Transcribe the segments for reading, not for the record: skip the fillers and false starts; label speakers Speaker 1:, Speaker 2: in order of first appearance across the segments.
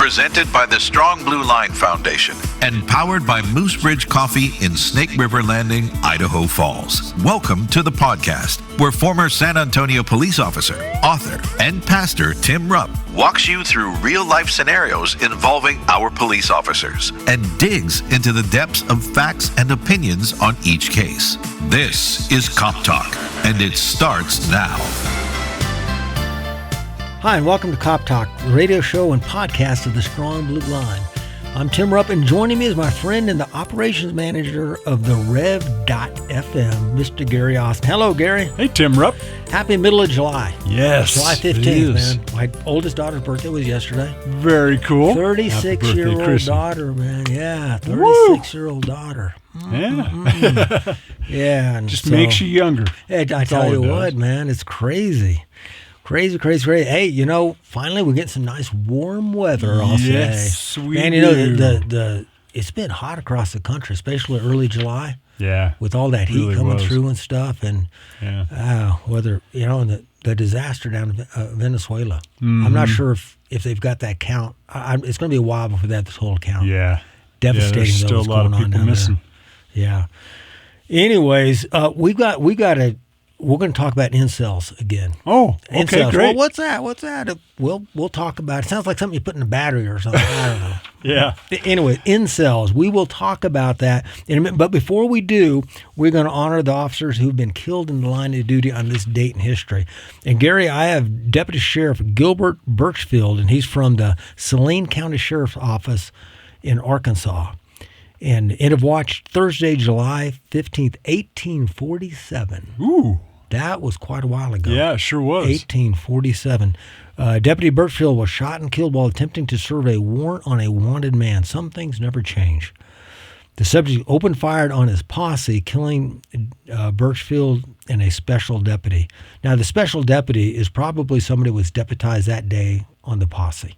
Speaker 1: Presented by the Strong Blue Line Foundation and powered by Moose Ridge Coffee in Snake River Landing, Idaho Falls. Welcome to the podcast where former San Antonio police officer, author, and pastor Tim Rupp walks you through real-life scenarios involving our police officers and digs into the depths of facts and opinions on each case. This is Cop Talk, and it starts now.
Speaker 2: Hi, and welcome to Cop Talk, the radio show and podcast of the Strong Blue Line. I'm Tim Rupp, and joining me is my friend and the operations manager of the Rev.FM, Mr. Gary Austin. Hello, Gary.
Speaker 3: Hey, Tim Rupp.
Speaker 2: Happy middle of July.
Speaker 3: Yes,
Speaker 2: July 15th, man. My oldest daughter's birthday was yesterday.
Speaker 3: Very cool.
Speaker 2: 36-year-old daughter, man. Yeah, 36-year-old daughter.
Speaker 3: Yeah.
Speaker 2: Yeah. And
Speaker 3: just makes you younger.
Speaker 2: I tell you what, man, it's crazy. Crazy. Hey, you know, finally we're getting some nice warm weather, I'll say.
Speaker 3: Yes, we
Speaker 2: do.
Speaker 3: the
Speaker 2: it's been hot across the country, especially early July.
Speaker 3: Yeah.
Speaker 2: With all that heat
Speaker 3: really
Speaker 2: coming
Speaker 3: was.
Speaker 2: through and stuff. And whether, you know, and the disaster down in Venezuela.
Speaker 3: Mm-hmm.
Speaker 2: I'm not sure if they've got that count. It's going to be a while before they have this whole count.
Speaker 3: Yeah.
Speaker 2: Devastating.
Speaker 3: There's still a lot of people missing.
Speaker 2: Yeah. Anyways, we're going to talk about incels again.
Speaker 3: Oh, okay,
Speaker 2: incels.
Speaker 3: great.
Speaker 2: Well, what's that? We'll talk about it. Sounds like something you put in a battery or something. I don't know.
Speaker 3: Yeah.
Speaker 2: Anyway, incels. We will talk about that in a minute. But before we do, we're going to honor the officers who've been killed in the line of duty on this date in history. And Gary, I have Deputy Sheriff Gilbert Birchfield, and he's from the Saline County Sheriff's Office in Arkansas. And end of watch Thursday, July 15th, 1847.
Speaker 3: Ooh.
Speaker 2: That was quite a while ago.
Speaker 3: Yeah, it sure was.
Speaker 2: 1847. Deputy Birchfield was shot and killed while attempting to serve a warrant on a wanted man. Some things never change. The subject opened fire on his posse, killing Birchfield and a special deputy. Now, the special deputy is probably somebody who was deputized that day on the posse.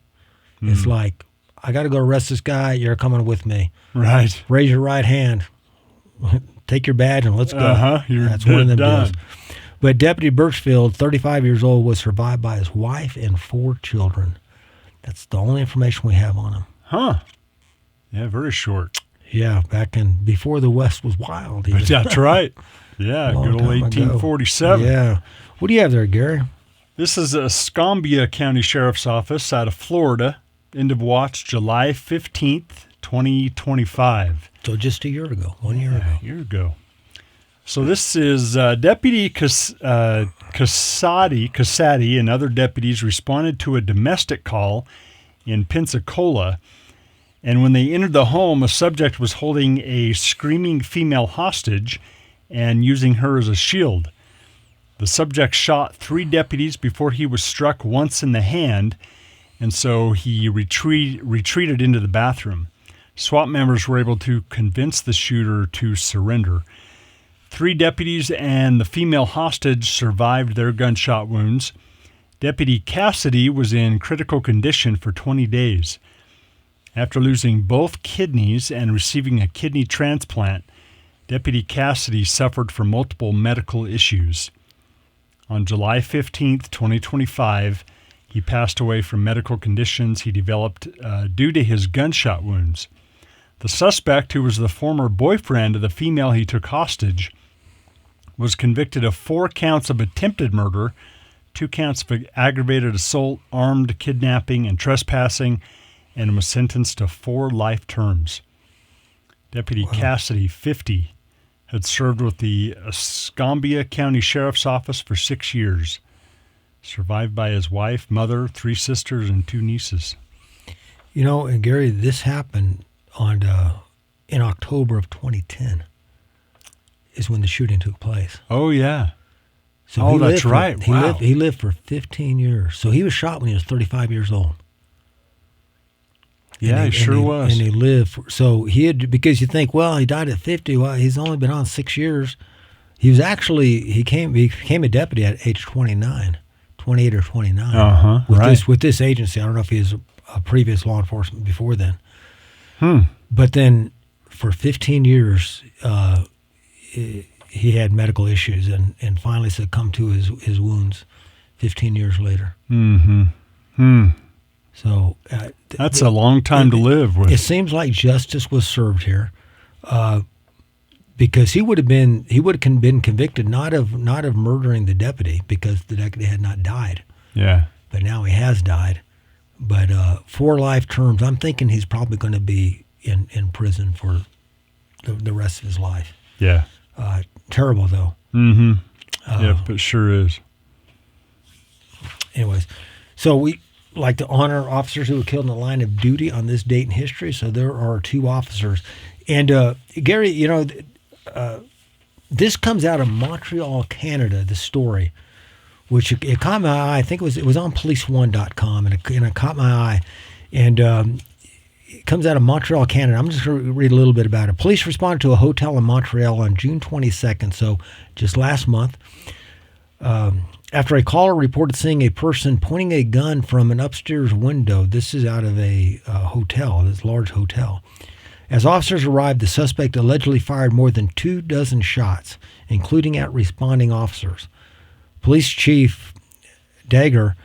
Speaker 2: It's like, I got to go arrest this guy. You're coming with me.
Speaker 3: Right.
Speaker 2: Raise your right hand. Take your badge and let's go. That's
Speaker 3: You're
Speaker 2: one of them
Speaker 3: done.
Speaker 2: deals. But Deputy Birchfield, 35 years old, was survived by his wife and 4 children. That's the only information we have on him.
Speaker 3: Huh. Yeah, very short.
Speaker 2: Yeah, before the West was wild.
Speaker 3: But that's right. Yeah,
Speaker 2: Long
Speaker 3: good old
Speaker 2: time ago.
Speaker 3: 1847.
Speaker 2: Yeah. What do you have there, Gary?
Speaker 3: This is a Escambia County Sheriff's Office out of Florida. End of watch July 15th, 2025.
Speaker 2: So just a year ago, 1 year ago.
Speaker 3: A year ago. So this is Deputy Casati and other deputies responded to a domestic call in Pensacola. And when they entered the home, a subject was holding a screaming female hostage and using her as a shield. The subject shot 3 deputies before he was struck once in the hand, and so he retreated into the bathroom. SWAT members were able to convince the shooter to surrender. 3 deputies and the female hostage survived their gunshot wounds. Deputy Cassidy was in critical condition for 20 days. After losing both kidneys and receiving a kidney transplant, Deputy Cassidy suffered from multiple medical issues. On July 15th, 2025, he passed away from medical conditions he developed due to his gunshot wounds. The suspect, who was the former boyfriend of the female he took hostage, was convicted of 4 counts of attempted murder, 2 counts of aggravated assault, armed kidnapping, and trespassing, and was sentenced to 4 life terms. Deputy Cassidy, 50, had served with the Escambia County Sheriff's Office for 6 years, survived by his wife, mother, 3 sisters, and 2 nieces.
Speaker 2: You know, and Gary, this happened in October of 2010 is when the shooting took place.
Speaker 3: Oh, yeah.
Speaker 2: So
Speaker 3: that's right. Wow.
Speaker 2: He lived for 15 years. So he was shot when he was 35 years old.
Speaker 3: Yeah, he sure was.
Speaker 2: And he lived because you think, well, he died at 50. Well, he's only been on 6 years. He became a deputy at age 28 or 29. With this agency. I don't know if he was a previous law enforcement before then. But then for 15 years, he had medical issues and finally succumbed to his wounds 15 years later. So
Speaker 3: That's a long time to live with.
Speaker 2: It seems like justice was served here, because he would have been convicted not of murdering the deputy, because the deputy had not died.
Speaker 3: Yeah.
Speaker 2: But now he has died. But 4 life terms. I'm thinking he's probably going to be in prison for the rest of his life.
Speaker 3: Yeah.
Speaker 2: Terrible though.
Speaker 3: Mm-hmm. Yep, it sure is.
Speaker 2: Anyways, so we like to honor officers who were killed in the line of duty on this date in history. So there are 2 officers. And Gary, this comes out of Montreal, Canada, the story, which it caught my eye. I think it was on police1.com, and it caught my eye. And it comes out of Montreal, Canada. I'm just going to read a little bit about it. Police responded to a hotel in Montreal on June 22nd, so just last month, after a caller reported seeing a person pointing a gun from an upstairs window. This is out of a hotel, this large hotel. As officers arrived, the suspect allegedly fired more than 24 shots, including at responding officers. Police Chief Dagger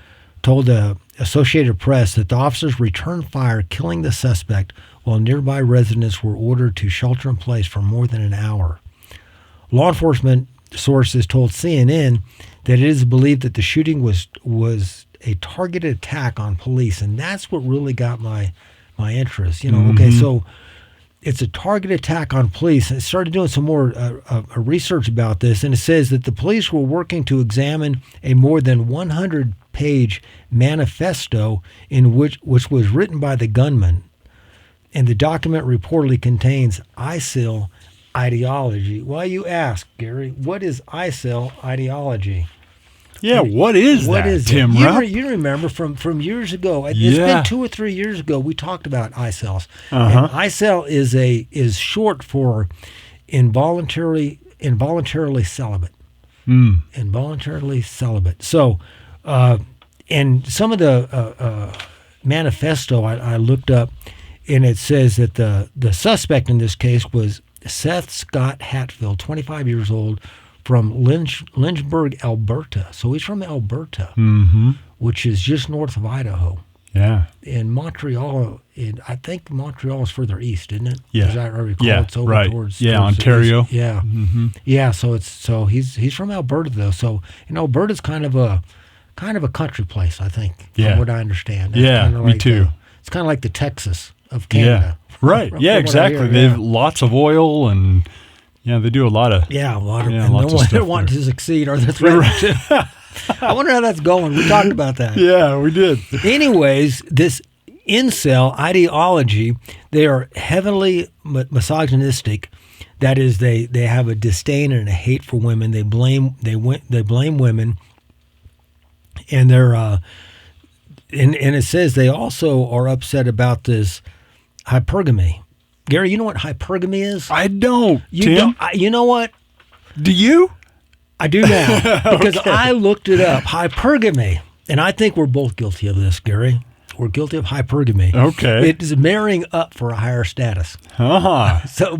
Speaker 2: told the Associated Press that the officers returned fire, killing the suspect, while nearby residents were ordered to shelter in place for more than an hour. Law enforcement sources told CNN that it is believed that the shooting was a targeted attack on police, and that's what really got my interest. Okay, so it's a targeted attack on police. I started doing some more research about this, and it says that the police were working to examine a more than 100-page manifesto in which was written by the gunman, and the document reportedly contains ISIL ideology. Well, you ask, Gary, what is ISIL ideology?
Speaker 3: Yeah, what is that, Tim Rupp?
Speaker 2: You remember from years ago. It's been 2 or 3 years ago. We talked about ISILs. And ISIL is short for involuntarily celibate. Involuntarily celibate. So, and some of the manifesto I looked up, and it says that the suspect in this case was Seth Scott Hatfield, 25 years old, from Lynchburg, Alberta. So he's from Alberta, which is just north of Idaho.
Speaker 3: Yeah.
Speaker 2: And Montreal, I think Montreal is further east, isn't it?
Speaker 3: Yeah.
Speaker 2: As I recall,
Speaker 3: yeah,
Speaker 2: it's over
Speaker 3: right.
Speaker 2: towards
Speaker 3: Ontario.
Speaker 2: Yeah. Yeah, so he's from Alberta though. So Alberta's kind of a country place, I think, from what I understand. It's
Speaker 3: me too.
Speaker 2: It's kind of like the Texas of Canada.
Speaker 3: Yeah. Right. Yeah, exactly. They have lots of oil, and they do a lot of
Speaker 2: and no one they want to succeed or they're threatened to. I wonder how that's going. We talked about that.
Speaker 3: Yeah, we did.
Speaker 2: Anyways, this incel ideology, they are heavily misogynistic. That is, they have a disdain and a hate for women. They blame women, and they're and it says they also are upset about this hypergamy. Gary, you know what hypergamy is?
Speaker 3: I don't.
Speaker 2: Tim? You know what?
Speaker 3: Do you?
Speaker 2: I do now because I looked it up. Hypergamy, and I think we're both guilty of this, Gary. We're guilty of hypergamy.
Speaker 3: Okay.
Speaker 2: It is marrying up for a higher status.
Speaker 3: So,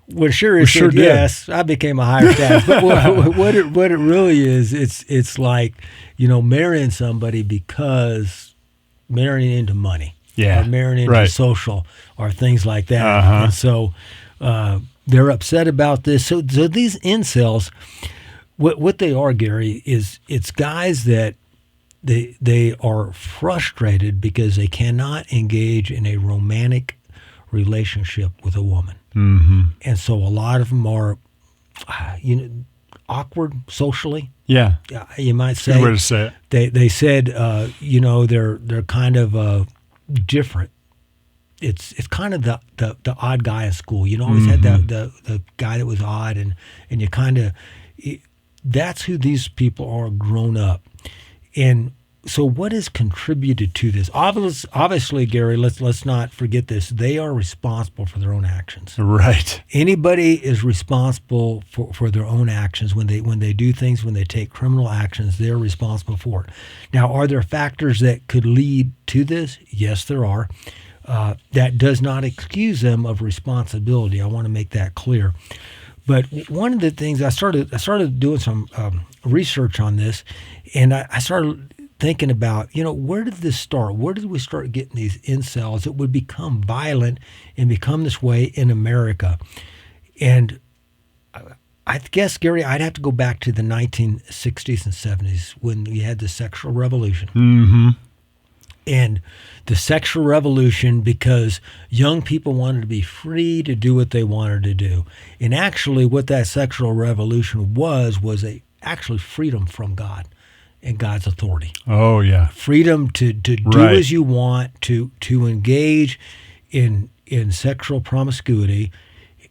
Speaker 2: when Sherry said yes, I became a higher status. But what it really is, it's like, marrying somebody because marrying into money.
Speaker 3: Yeah.
Speaker 2: Or marrying into social or things like that. And so they're upset about this. So these incels, what they are, Gary, is it's guys that they are frustrated because they cannot engage in a romantic relationship with a woman. And so a lot of them are, awkward socially. Yeah. You might say.
Speaker 3: Good way to say it.
Speaker 2: They said, they're kind of different. It's kind of the odd guy in school. You always had the guy that was odd, and you kind of that's who these people are grown up. And so what has contributed to this? Obviously, Gary, let's not forget this. They are responsible for their own actions.
Speaker 3: Right.
Speaker 2: Anybody is responsible for their own actions. When they do things, when they take criminal actions, they're responsible for it. Now, are there factors that could lead to this? Yes, there are. That does not excuse them of responsibility. I want to make that clear. But one of the things I started doing some research on this, and I started thinking about, where did this start? Where did we start getting these incels that would become violent and become this way in America? And I guess, Gary, I'd have to go back to the 1960s and 70s when we had the sexual revolution.
Speaker 3: Mm-hmm.
Speaker 2: And the sexual revolution, because young people wanted to be free to do what they wanted to do. And actually what that sexual revolution was actually freedom from God and God's authority.
Speaker 3: Oh, yeah.
Speaker 2: Freedom to do
Speaker 3: Right.
Speaker 2: as you want, to engage in sexual promiscuity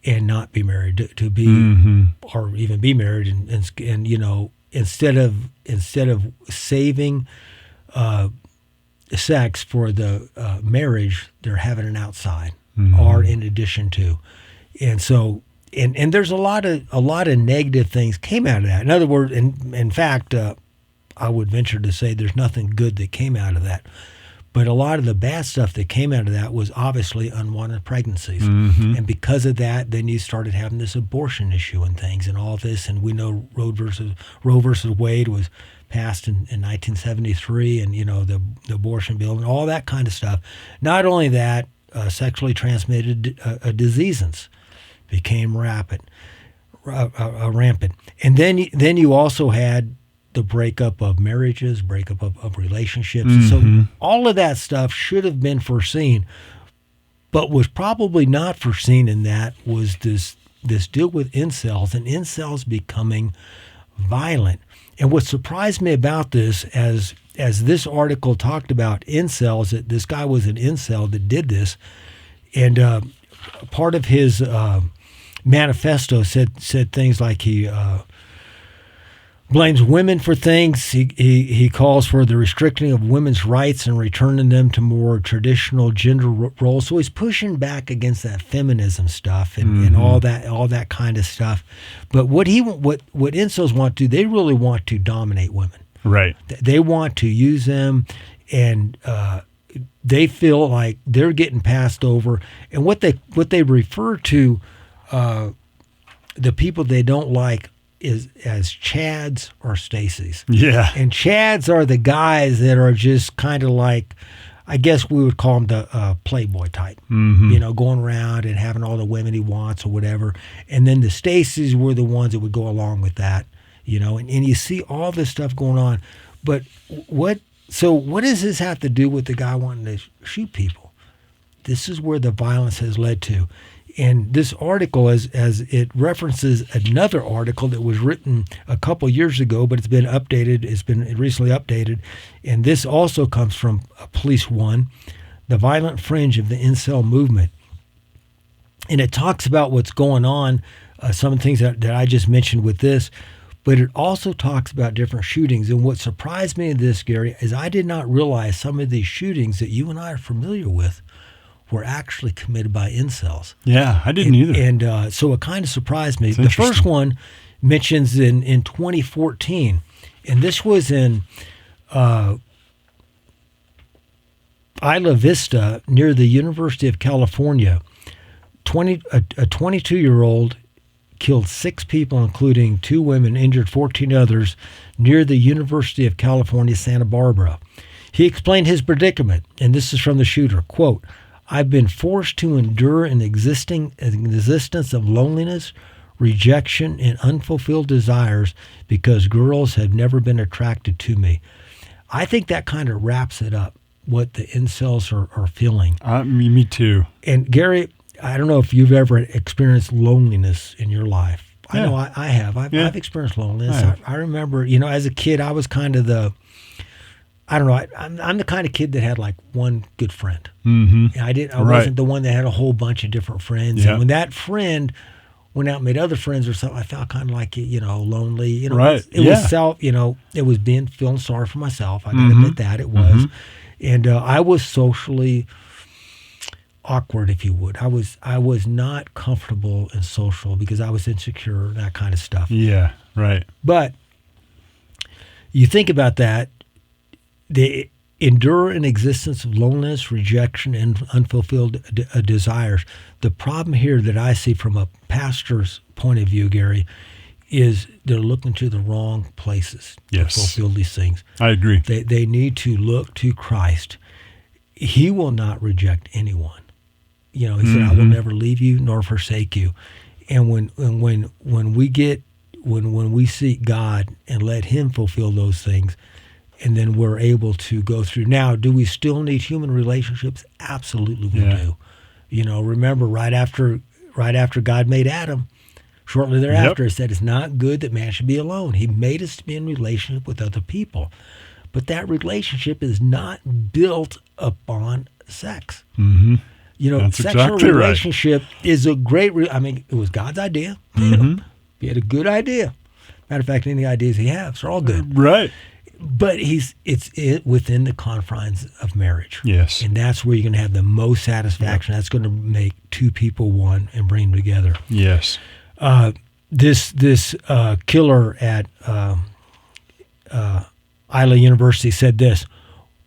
Speaker 2: and not be married, to be
Speaker 3: Mm-hmm.
Speaker 2: or even be married, and instead of saving sex for the marriage, they're having it outside or in addition to. And so and there's a lot of negative things came out of that. In other words, in fact, I would venture to say there's nothing good that came out of that. But a lot of the bad stuff that came out of that was obviously unwanted pregnancies.
Speaker 3: Mm-hmm.
Speaker 2: And because of that, then you started having this abortion issue and things and all this. And we know Roe versus Wade was passed in 1973, and, the abortion bill and all that kind of stuff. Not only that, sexually transmitted diseases became rampant. And then you also had the breakup of marriages, breakup of relationships.
Speaker 3: Mm-hmm.
Speaker 2: So all of that stuff should have been foreseen, but was probably not foreseen in that was this deal with incels and incels becoming violent. And what surprised me about this, as this article talked about incels, that this guy was an incel that did this, and part of his manifesto said things like he blames women for things. He calls for the restricting of women's rights and returning them to more traditional gender roles. So he's pushing back against that feminism stuff and all that kind of stuff. But what incels want to do, they really want to dominate women.
Speaker 3: Right.
Speaker 2: They want to use them, and they feel like they're getting passed over. And what they refer to the people they don't like is as Chads or Stacys.
Speaker 3: Yeah.
Speaker 2: And Chads are the guys that are just kind of like, I guess we would call them the playboy type, going around and having all the women he wants or whatever. And then the Stacys were the ones that would go along with that, and you see all this stuff going on. But what does this have to do with the guy wanting to shoot people? This is where the violence has led to. And this article, as it references another article that was written a couple years ago, but it's been updated. It's been recently updated. And this also comes from Police One, The Violent Fringe of the Incel Movement. And it talks about what's going on, some of the things that I just mentioned with this, but it also talks about different shootings. And what surprised me in this, Gary, is I did not realize some of these shootings that you and I are familiar with were actually committed by incels.
Speaker 3: Yeah, I didn't either.
Speaker 2: And so it kind of surprised me. The first one mentions in 2014, and this was in Isla Vista near the University of California. A 22-year-old killed 6 people, including 2 women, injured 14 others near the University of California, Santa Barbara. He explained his predicament, and this is from the shooter, quote, "I've been forced to endure an existence of loneliness, rejection, and unfulfilled desires because girls have never been attracted to me." I think that kind of wraps it up, what the incels are feeling.
Speaker 3: Me too.
Speaker 2: And Gary, I don't know if you've ever experienced loneliness in your life.
Speaker 3: Yeah.
Speaker 2: I know I have. I've experienced loneliness. I remember, as a kid, I was kind of I'm the kind of kid that had like one good friend.
Speaker 3: Mm-hmm.
Speaker 2: And I wasn't the one that had a whole bunch of different friends.
Speaker 3: Yeah.
Speaker 2: And when that friend went out and made other friends or something, I felt kind of like, lonely.
Speaker 3: Right.
Speaker 2: It was it was feeling sorry for myself. I got to admit that it was. And I was socially awkward, if you would. I was not comfortable and social because I was insecure and that kind of stuff.
Speaker 3: Yeah, right.
Speaker 2: But you think about that, they endure an existence of loneliness, rejection, and unfulfilled desires. The problem here that I see from a pastor's point of view, Gary, is they're looking to the wrong places
Speaker 3: Yes.
Speaker 2: to fulfill these things.
Speaker 3: I agree.
Speaker 2: They need to look to Christ. He will not reject anyone. He said, "I will never leave you nor forsake you." And when we seek God and let Him fulfill those things, and then we're able to go through. Now, do we still need human relationships? Absolutely, we do. Remember, right after God made Adam, shortly thereafter, He said, "It's not good that man should be alone." He made us to be in relationship with other people. But that relationship is not built upon sex.
Speaker 3: Mm-hmm. That's
Speaker 2: Sexual
Speaker 3: exactly
Speaker 2: relationship is a great, it was God's idea.
Speaker 3: Mm-hmm.
Speaker 2: He had a good idea. Matter of fact, any ideas he has are all good.
Speaker 3: Right.
Speaker 2: But it's within the confines of marriage.
Speaker 3: Yes.
Speaker 2: And that's where you're going to have the most satisfaction. That's going to make two people one and bring them together.
Speaker 3: Yes.
Speaker 2: This killer at Iowa University said this,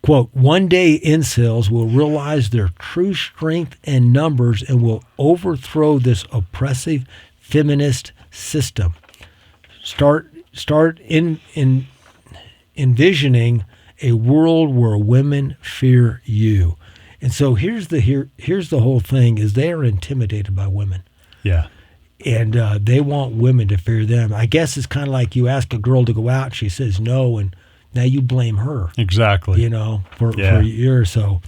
Speaker 2: quote, "One day incels will realize their true strength and numbers and will overthrow this oppressive feminist system. Start envisioning a world where women fear you." And so here's the whole thing is they are intimidated by women.
Speaker 3: Yeah.
Speaker 2: And they want women to fear them. I guess it's kind of like you ask a girl to go out, she says no, and now you blame her.
Speaker 3: Exactly.
Speaker 2: For a year or so.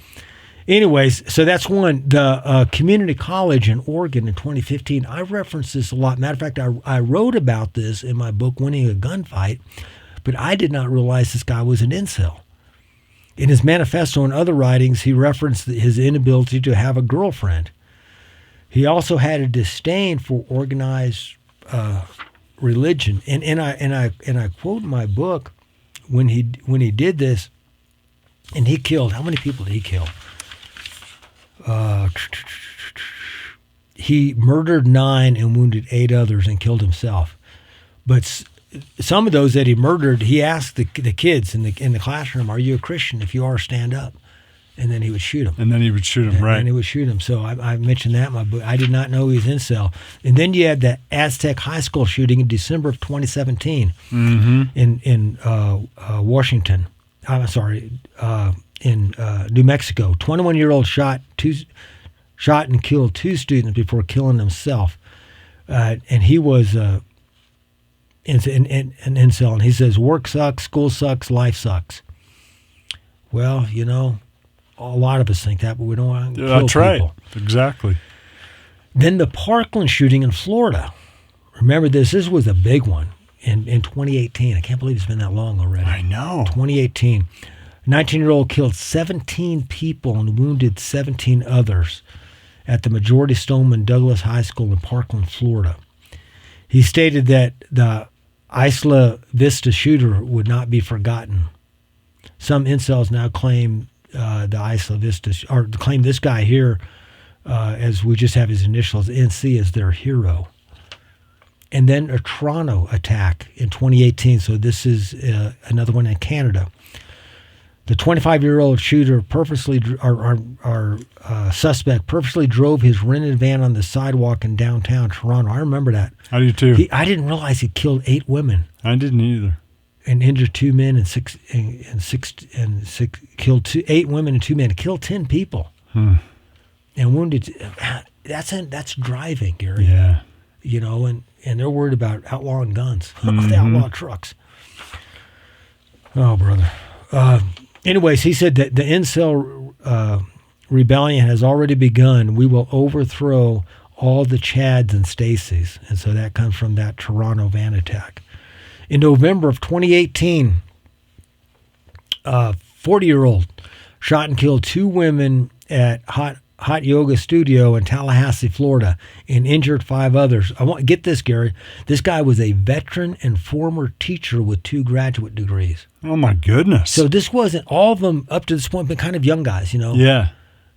Speaker 2: Anyways, so that's one. The community college in Oregon in 2015, I referenced this a lot. Matter of fact, I wrote about this in my book, Winning a Gunfight, but I did not realize this guy was an incel. In his manifesto and other writings, he referenced his inability to have a girlfriend. He also had a disdain for organized religion, and I quote in my book when he did this, and he killed. How many people did he kill? He murdered 9 and wounded 8 others and killed himself. But some of those that he murdered, he asked the kids in the classroom, "Are you a Christian? If you are, stand up." And then he would shoot him.
Speaker 3: Right.
Speaker 2: And he would shoot him. So I mentioned that in my book. I did not know he was incel. And then you had the Aztec High School shooting in December of 2017 in Washington. I'm sorry, in New Mexico. 21-year-old shot and killed 2 students before killing himself. And he was an incel. And he says, "Work sucks, school sucks, life sucks." Well, a lot of us think that, but we don't want to kill
Speaker 3: That's
Speaker 2: people.
Speaker 3: right. Exactly.
Speaker 2: Then the Parkland shooting in Florida. Remember this? This was a big one in 2018. I can't believe it's been that long already.
Speaker 3: I know.
Speaker 2: 2018. 19-year-old killed 17 people and wounded 17 others at the Majority Stoneman Douglas High School in Parkland, Florida. He stated that the Isla Vista shooter would not be forgotten. Some incels now claim the Isla Vista, or claim this guy here, as we just have his initials, NC, as their hero. And then a Toronto attack in 2018. So this is another one in Canada. The 25-year-old shooter suspect purposely drove his rented van on the sidewalk in downtown Toronto. I remember that.
Speaker 3: I do too.
Speaker 2: I didn't realize he killed 8 women.
Speaker 3: I didn't either.
Speaker 2: And injured 2 men and killed 8 women and 2 men. Killed 10 people. And wounded. That's driving, Gary.
Speaker 3: Yeah.
Speaker 2: And they're worried about outlawing guns. They outlaw trucks. Oh, brother. Anyways, he said that the incel rebellion has already begun. We will overthrow all the Chads and Stacys. And so that comes from that Toronto van attack. In November of 2018, 40-year-old shot and killed 2 women at Hot Yoga Studio in Tallahassee, Florida, and injured 5 others. I want to get this, Gary. This guy was a veteran and former teacher with 2 graduate degrees.
Speaker 3: Oh, my goodness.
Speaker 2: So this wasn't all of them up to this point, but kind of young guys,
Speaker 3: Yeah.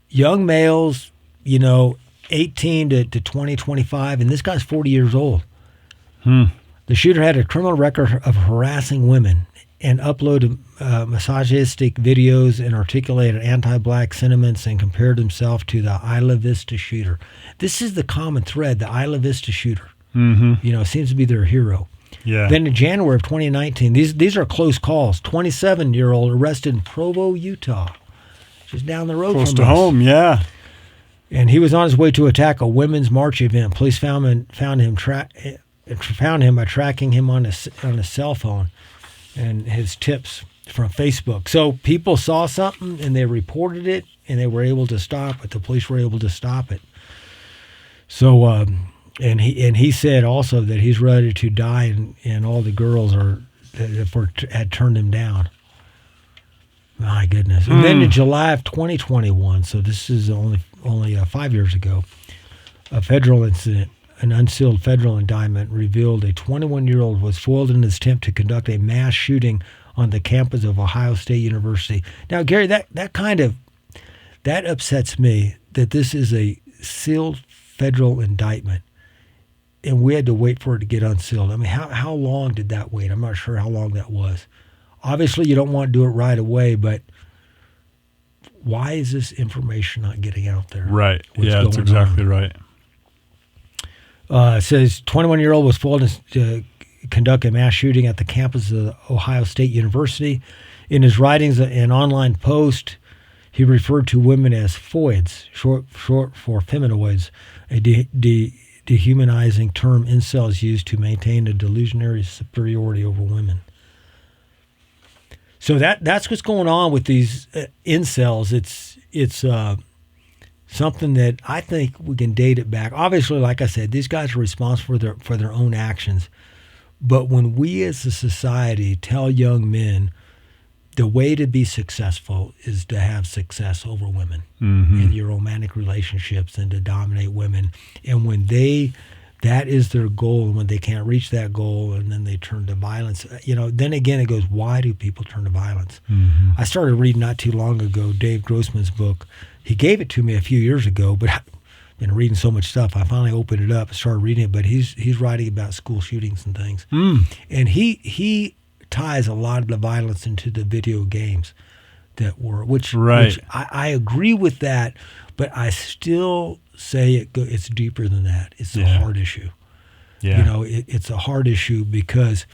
Speaker 2: Young males, 18 to 20, 25, and this guy's 40 years old. The shooter had a criminal record of harassing women and uploaded misogynistic videos and articulated anti-black sentiments and compared himself to the Isla Vista shooter. This is the common thread, the Isla Vista shooter. Seems to be their hero.
Speaker 3: Yeah.
Speaker 2: Then in January of 2019, these are close calls. 27-year-old arrested in Provo, Utah, just down the road
Speaker 3: Close
Speaker 2: from
Speaker 3: to
Speaker 2: us.
Speaker 3: home, yeah.
Speaker 2: And he was on his way to attack a women's march event. Police found him by tracking him on his cell phone and his tips from Facebook. So people saw something and they reported it, and they were able to stop it. The police were able to stop it. So, and he said also that he's ready to die, and all the girls had turned him down. My goodness. And then in July of 2021, so this is only 5 years ago, a federal incident, an unsealed federal indictment revealed a 21-year-old was foiled in his attempt to conduct a mass shooting on the campus of Ohio State University. Now, Gary, that upsets me that this is a sealed federal indictment, and we had to wait for it to get unsealed. I mean, how long did that wait? I'm not sure how long that was. Obviously, you don't want to do it right away, but why is this information not getting out there?
Speaker 3: Right.
Speaker 2: What's
Speaker 3: That's
Speaker 2: going
Speaker 3: exactly
Speaker 2: on?
Speaker 3: right.
Speaker 2: It says 21-year-old was foiled to conduct a mass shooting at the campus of Ohio State University. In his writings and online post, he referred to women as foids, short for feminoids, a dehumanizing term incels use to maintain a delusionary superiority over women. So that's what's going on with these incels. It's something that I think we can date it back. Obviously, like I said, these guys are responsible for their own actions. But when we as a society tell young men the way to be successful is to have success over women in your romantic relationships and to dominate women, and when that is their goal, and when they can't reach that goal and then they turn to violence, then again it goes, why do people turn to violence? I started reading not too long ago Dave Grossman's book. He gave it to me a few years ago, but I've been reading so much stuff, I finally opened it up and started reading it. But he's writing about school shootings and things, and he ties a lot of the violence into the video games which I agree with that, but I still say it's deeper than that. It's a hard issue. Yeah. It's a hard issue because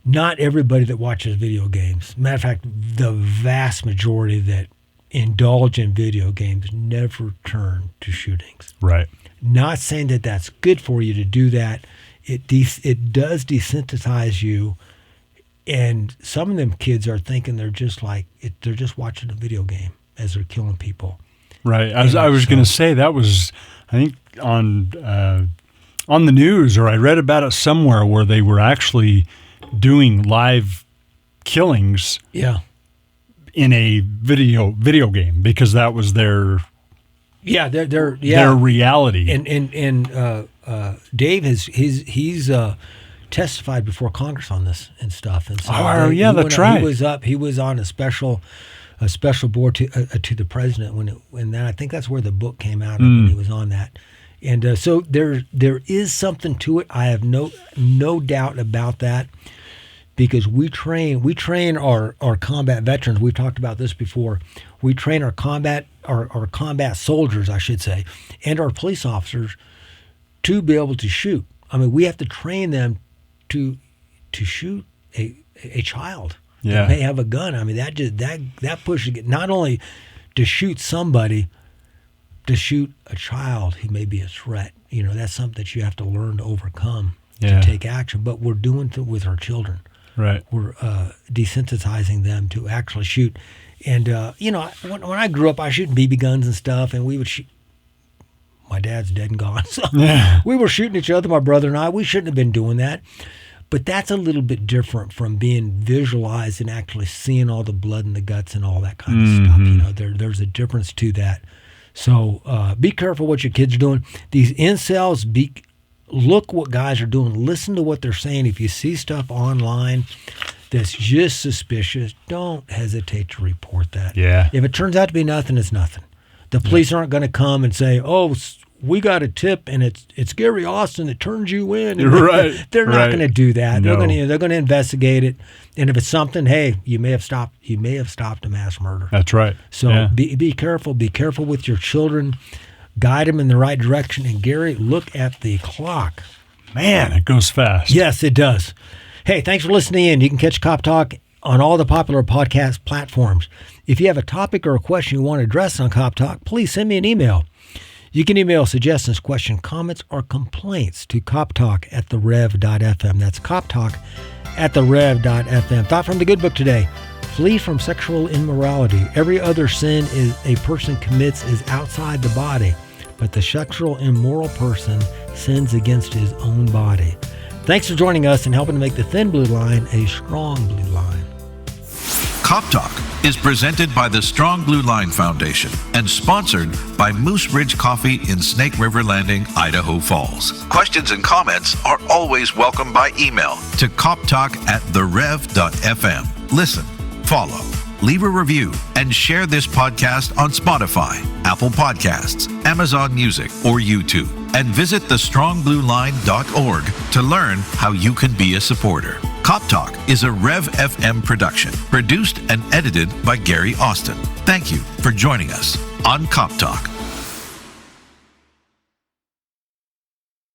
Speaker 2: not everybody that watches video games, matter of fact, the vast majority that indulge in video games never turn to shootings.
Speaker 3: Right.
Speaker 2: Not saying that that's good for you to do that. It does desensitize you, and some of them kids are thinking they're just watching a video game as they're killing people.
Speaker 3: Right. I was going to say that was, I think, on the news, or I read about it somewhere where they were actually doing live killings.
Speaker 2: Yeah.
Speaker 3: In a video game, because that was their reality.
Speaker 2: And Dave he's testified before Congress on this and stuff. And so
Speaker 3: that's right.
Speaker 2: He was on a special board to the president when I think that's where the book came out of, when he was on that. And so there is something to it. I have no doubt about that, because we train our combat veterans. We've talked about this before. We train our combat soldiers, I should say, and our police officers to be able to shoot. I mean, we have to train them to shoot a child that may have a gun. I mean, that pushes it, not only to shoot somebody, to shoot a child who may be a threat. That's something that you have to learn to overcome to take action. But we're doing it with our children.
Speaker 3: Right.
Speaker 2: We're desensitizing them to actually shoot. And, when I grew up, I was shooting BB guns and stuff, and we would shoot. My dad's dead and gone. So we were shooting each other, my brother and I. We shouldn't have been doing that. But that's a little bit different from being visualized and actually seeing all the blood and the guts and all that kind of stuff. There's a difference to that. So be careful what your kids are doing. These incels, look what guys are doing. Listen to what they're saying. If you see stuff online that's just suspicious, don't hesitate to report that.
Speaker 3: Yeah.
Speaker 2: If it turns out to be nothing, it's nothing. The police aren't going to come and say, "Oh, we got a tip and it's Gary Austin that turns you in." And
Speaker 3: right.
Speaker 2: They're not going to do that.
Speaker 3: No.
Speaker 2: They're going to investigate it. And if it's something, hey, you may have stopped a mass murder.
Speaker 3: That's right.
Speaker 2: So be careful. Be careful with your children. Guide them in the right direction. And Gary, look at the clock.
Speaker 3: Man, it goes fast.
Speaker 2: Yes, it does. Hey, thanks for listening in. You can catch Cop Talk on all the popular podcast platforms. If you have a topic or a question you want to address on Cop Talk, please send me an email. You can email suggestions, questions, comments, or complaints to coptalk@therev.fm. That's coptalk@therev.fm. Thought from the good book today. Flee from sexual immorality. Every other sin is a person commits is outside the body, but the sexual immoral person sins against his own body. Thanks for joining us and helping to make the thin blue line a strong blue line.
Speaker 1: Cop Talk is presented by the Strong Blue Line Foundation and sponsored by Moose Ridge Coffee in Snake River Landing, Idaho Falls. Questions and comments are always welcome by email to coptalk@therev.fm. Listen, follow, leave a review, and share this podcast on Spotify, Apple Podcasts, Amazon Music, or YouTube. And visit thestrongblueline.org to learn how you can be a supporter. Cop Talk is a Rev FM production, produced and edited by Gary Austin. Thank you for joining us on Cop Talk.